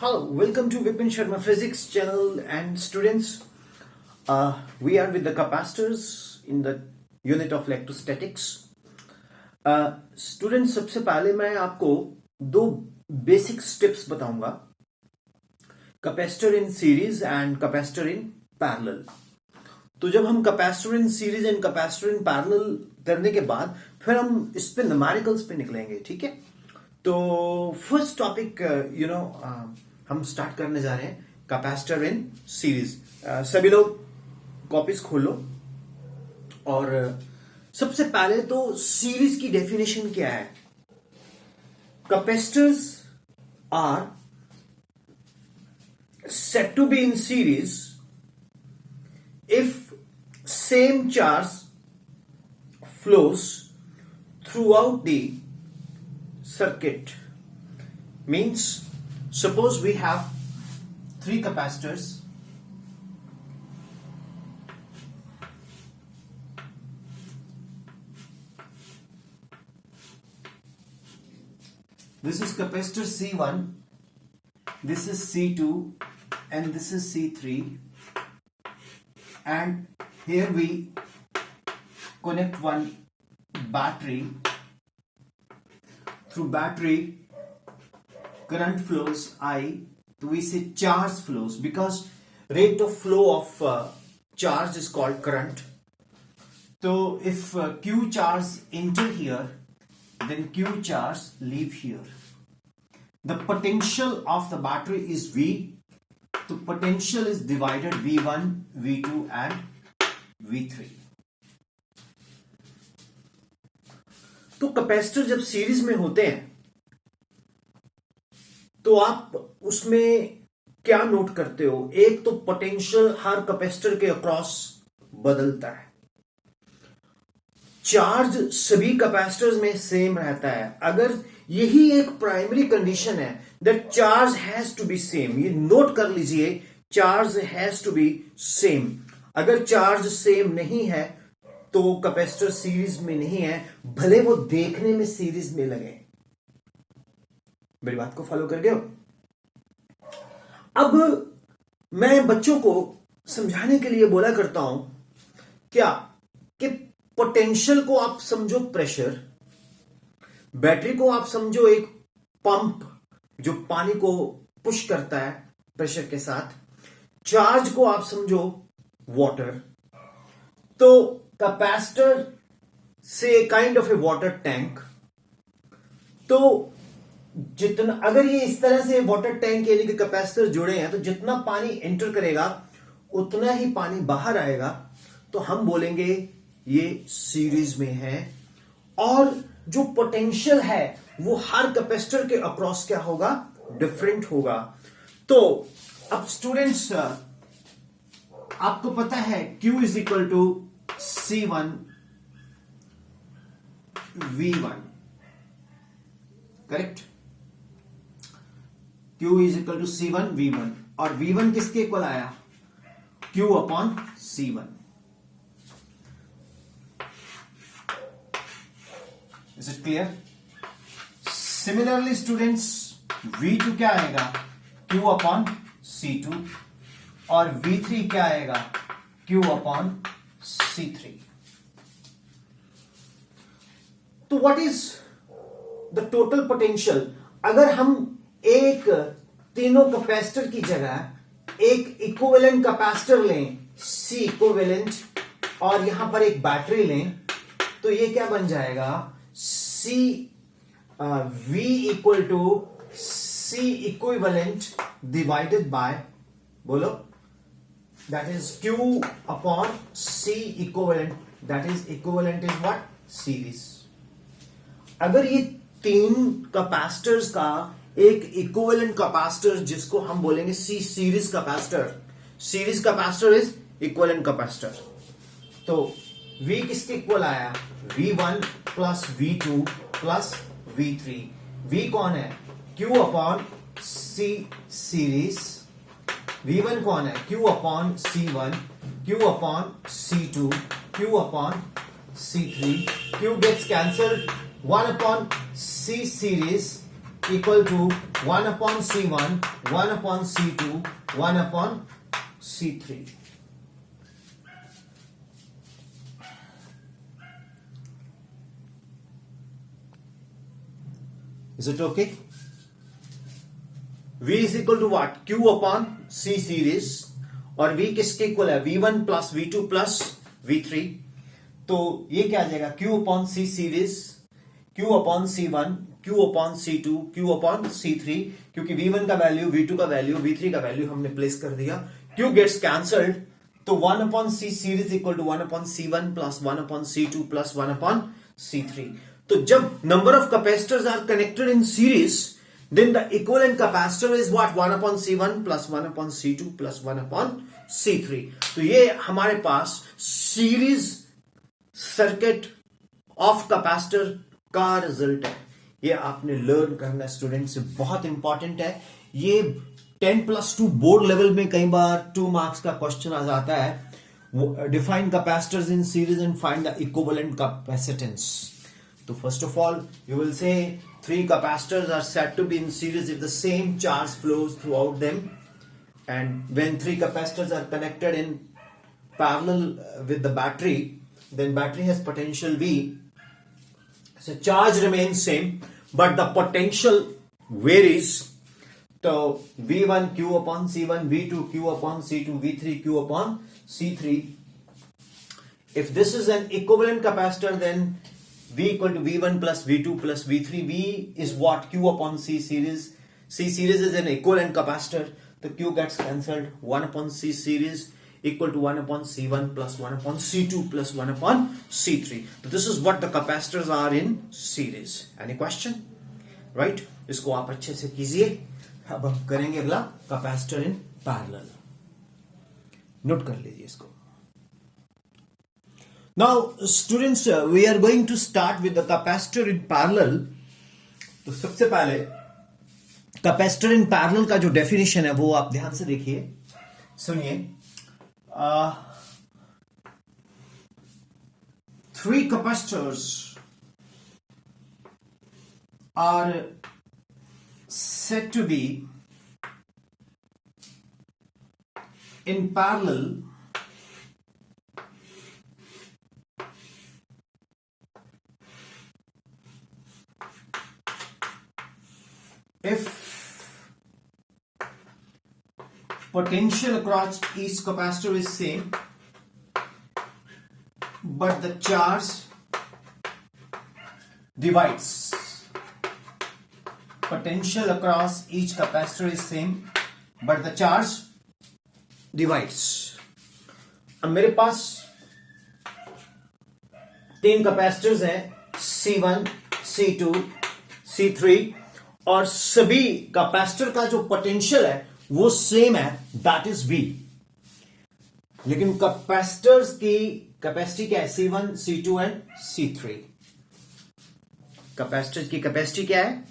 Hello, welcome to Vipin Sharma Physics channel and students. We are with the capacitors in the unit of electrostatics. Students, सबसे पहले मैं आपको दो basic steps बताऊंगा, capacitor in series and capacitor in parallel. तो जब हम capacitor in series and capacitor in parallel करने के बाद फिर हम इस पे न्यूमेरिकल्स पे निकलेंगे, ठीक है. तो फर्स्ट टॉपिक हम स्टार्ट करने जा रहे हैं कैपेसिटर इन सीरीज. सभी लोग कॉपीज खोलो और सबसे पहले तो सीरीज की डेफिनेशन क्या है. Capacitors are said to be in series if same charge flows throughout the circuit. Means suppose we have three capacitors. This is capacitor C1, this is C2 and this is C3, and here we connect one battery. Through battery current flows I, so we say charge flows because rate of flow of charge is called current. So if Q charge enter here, then Q charge leave here. The potential of the battery is V. The potential is divided V1, V2 and V3. तो capacitor जब series में होते हैं तो आप उसमें क्या note करते हो. एक तो पोटेंशियल हर कैपेसिटर के अक्रॉस बदलता है. चार्ज सभी कैपेसिटर्स में सेम रहता है. अगर यही एक प्राइमरी कंडीशन है that charge has to be same. ये नोट कर लीजिए, charge has to be same. अगर चार्ज सेम नहीं है तो कैपेसिटर सीरीज में नहीं है, भले वो देखने में सीरीज में लगे. मेरी बात को फॉलो कर गए हो. अब मैं बच्चों को समझाने के लिए बोला करता हूं क्या कि पोटेंशियल को आप समझो प्रेशर, बैटरी को आप समझो एक पंप जो पानी को पुश करता है प्रेशर के साथ, चार्ज को आप समझो वाटर. तो कैपेसिटर से kind of A water tank. तो जितना अगर ये इस तरह से वाटर टैंक यानी कि कैपेसिटर जुड़े हैं तो जितना पानी एंटर करेगा उतना ही पानी बाहर आएगा. तो हम बोलेंगे ये सीरीज में है. और जो पोटेंशियल है वो हर कैपेसिटर के अक्रॉस क्या होगा, डिफरेंट होगा. तो अब स्टूडेंट्स आपको पता है Q is equal to C1 V1, correct. Q is equal to C1 V1 और V1 किसके इक्वल आया, Q upon C1. Is it clear. Similarly students V2 क्या आएगा, Q अपॉन C2 और V3 क्या आएगा, Q अपॉन C3. तो what is the total potential. अगर हम एक तीनों कैपेसिटर की जगह एक इक्विवेलेंट कैपेसिटर लें C इक्विवेलेंट और यहां पर एक बैटरी लें तो ये क्या बन जाएगा, C V equal to C equivalent divided by, बोलो, that is Q upon C equivalent, that is equivalent is what, series. अगर ये तीन कैपेसिटर्स का एक इक्विवेलेंट कैपेसिटर जिसको हम बोलेंगे C series capacitor, series capacitor is equivalent capacitor. तो V किसके इक्वल आया, V1 plus V2 plus V3. V कौन है, Q upon C series. V1 कौन है, Q upon C1, Q upon C2, Q upon C3. Q gets cancelled, 1 upon C series equal to 1 upon C1, 1 upon C2, 1 upon C3. Is it okay? V is equal to what? Q upon C series. और V किसके equal है? V1 plus V2 plus V3. तो ये क्या आ जाएगा? Q upon C series, Q upon C1, Q upon C2, Q upon C3. क्योंकि V1 का value, V2 का वैल्यू, V3 का वैल्यू हमने प्लेस कर दिया. Q gets cancelled. तो 1 upon C series equal to 1 upon C1 plus 1 upon C2 plus 1 upon C3. तो जब number of capacitors are connected in series, then the equivalent capacitor is what? 1 upon C1 plus 1 upon C2 plus 1 upon C3. तो ये हमारे पास series circuit of capacitor का result है. ये आपने learn करना स्टूडेंट से, बहुत इंपॉर्टेंट है. ये 10+2 बोर्ड लेवल में कई बार 2 मार्क्स का क्वेश्चन आ जाता है. Define capacitors in series and find the equivalent capacitance. So first of all, you will say 3 capacitors are said to be in series if the same charge flows throughout them, and when 3 capacitors are connected in parallel with the battery, then battery has potential V. So charge remains same, but the potential varies. So V1 Q upon C1, V2 Q upon C2, V3 Q upon C3. If this is an equivalent capacitor, then V equal to V1 plus V2 plus V3. V is what? Q upon C series. C series is an equivalent capacitor. The Q gets cancelled. 1 upon C series equal to 1 upon C1 plus 1 upon C2 plus 1 upon C3. So this is what the capacitors are in series. Any question? Right? इसको आप अच्छे से कीजिए. अब हम करेंगे अगला capacitor in parallel. Note कर लीजिए इसको. Now students, we are going to start with the capacitor in parallel. तो सबसे पहले कैपेसिटर इन पैरेलल का जो डेफिनेशन है वो आप ध्यान से देखिए, सुनिए. 3 capacitors are said to be in parallel if potential across each capacitor is same, but the charge divides. Potential across each capacitor is same, but the charge divides. अब मेरे पास 3 कैपेसिटर्स हैं, C1, C2, C3, और सभी capacitor का जो potential है वो same है, दैट इज V. लेकिन कैपेसिटर्स की कैपेसिटी क्या है? C1, C2 and C3. Capacitors की कैपेसिटी क्या है?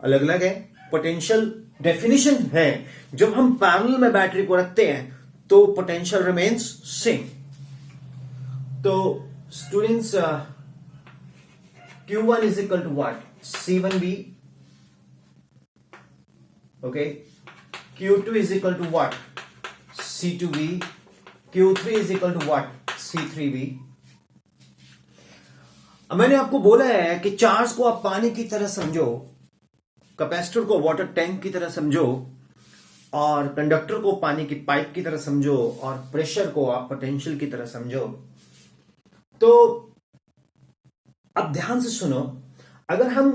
अलग अलग है. पोटेंशियल डेफिनेशन है, जब हम पैरेलल में बैटरी को रखते हैं तो पोटेंशियल रिमेन्स सेम. तो students, Q1 is equal to what? C1V. Okay, Q2 is equal to what? C2V. Q3 is equal to what? C3V. अब मैंने आपको बोला है कि चार्ज को आप पानी की तरह समझो, कैपेसिटर को वाटर टैंक की तरह समझो, और कंडक्टर को पानी की पाइप की तरह समझो, और प्रेशर को आप पोटेंशियल की तरह समझो. तो अब ध्यान से सुनो, अगर हम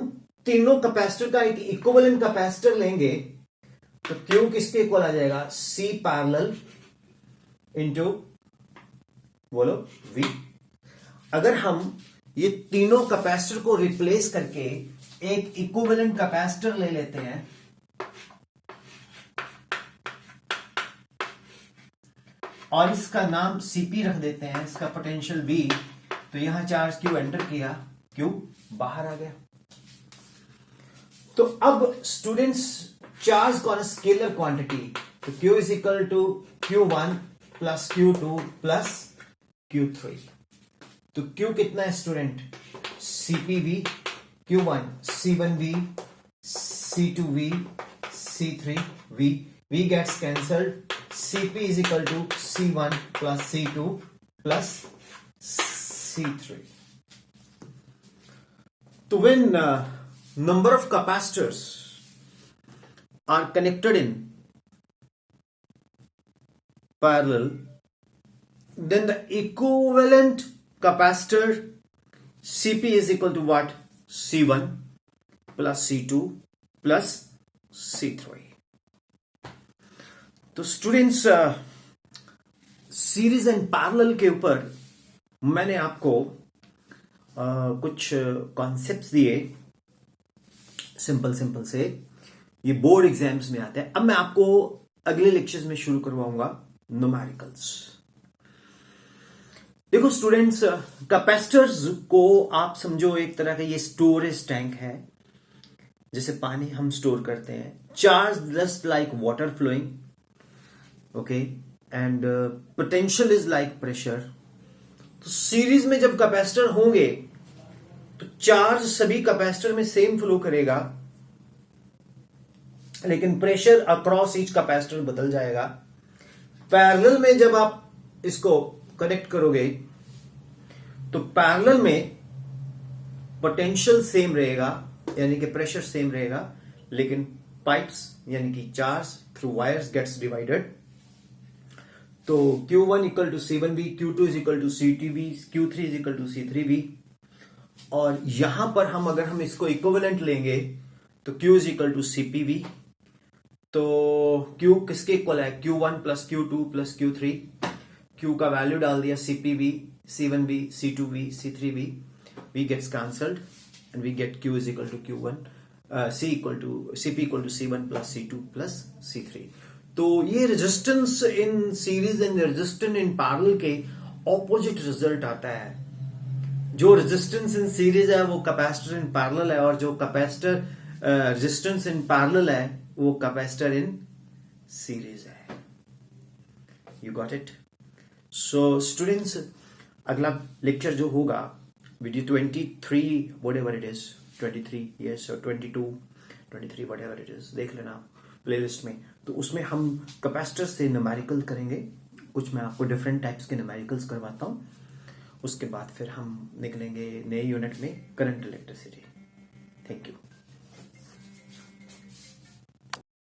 तीनों कैपेसिटर का एक इक्विवेलेंट कैपेसिटर लेंगे तो Q किसके इक्वल आ जाएगा? C पैरेलल इंटू, बोलो, V. अगर हम ये तीनों कैपेसिटर को रिप्लेस करके एक इक्विवेलेंट कैपेसिटर ले लेते हैं, और इसका नाम CP रख देते हैं, इसका पोटेंशियल V, तो यहां चार्ज Q एंटर किया, Q बाहर आ गया. तो अब स्टूडेंट्स, चार्ज को ऑन स्केलर क्वांटिटी, तो Q is equal to Q1 plus Q2 plus Q3. तो Q कितना है student? CPV. Q1 C1V, C2V, C3V. V gets cancelled. Cp is equal to C1 plus C2 plus C3. So when number of capacitors are connected in parallel, then the equivalent capacitor Cp is equal to what? C1 plus C2 plus C3. तो students series and parallel के ऊपर मैंने आपको कुछ concepts दिए, simple से। ये board exams में आते हैं। अब मैं आपको अगले लेक्चर्स में शुरू करवाऊंगा न्यूमेरिकल्स। देखो स्टूडेंट्स, कैपेसिटर्स को आप समझो एक तरह का ये स्टोरेज टैंक है, जैसे पानी हम स्टोर करते हैं। Charge just like water flowing, okay, and potential is like pressure. तो सीरीज में जब कैपेसिटर होंगे तो चार्ज सभी कैपेसिटर में सेम फ्लो करेगा, लेकिन प्रेशर अक्रॉस ईच कैपेसिटर बदल जाएगा। पैरेलल में जब आप इसको कनेक्ट करोगे तो पैरेलल में पोटेंशियल सेम रहेगा, यानी कि प्रेशर सेम रहेगा, लेकिन पाइप्स यानी कि charge through wires gets divided. तो Q1 equal to C1V, Q2 is equal to C2V, Q3 is equal to C3V। और यहां पर अगर हम इसको इक्विवेलेंट लेंगे तो Q is equal to CPV। तो Q किसके इक्वल है? Q1 plus Q2 plus Q3। Q का वैल्यू डाल दिया, CPV, C1V, C2V, C3V। V gets cancelled and we get Q is equal to Q1, CP equal to C1 plus C2 plus C3। तो ये resistance in series and resistance in parallel के opposite result आता है। जो resistance in series है वो capacitor in parallel है, और जो कैपेसिटर रेजिस्टेंस इन पैरेलल है वो कैपेसिटर इन सीरीज है। You got it? So students, अगला लेक्चर जो होगा video 23 whatever it is, 23 yes or 22 23 whatever it is, देख लेना प्लेलिस्ट में। तो उसमें हम कैपेसिटर से न्यूमेरिकल करेंगे, कुछ मैं आपको डिफरेंट टाइप्स के न्यूमेरिकल्स करवाता हूँ। उसके बाद फिर हम निकलेंगे नए यूनिट में करंट इलेक्ट्रिसिटी। Thank you.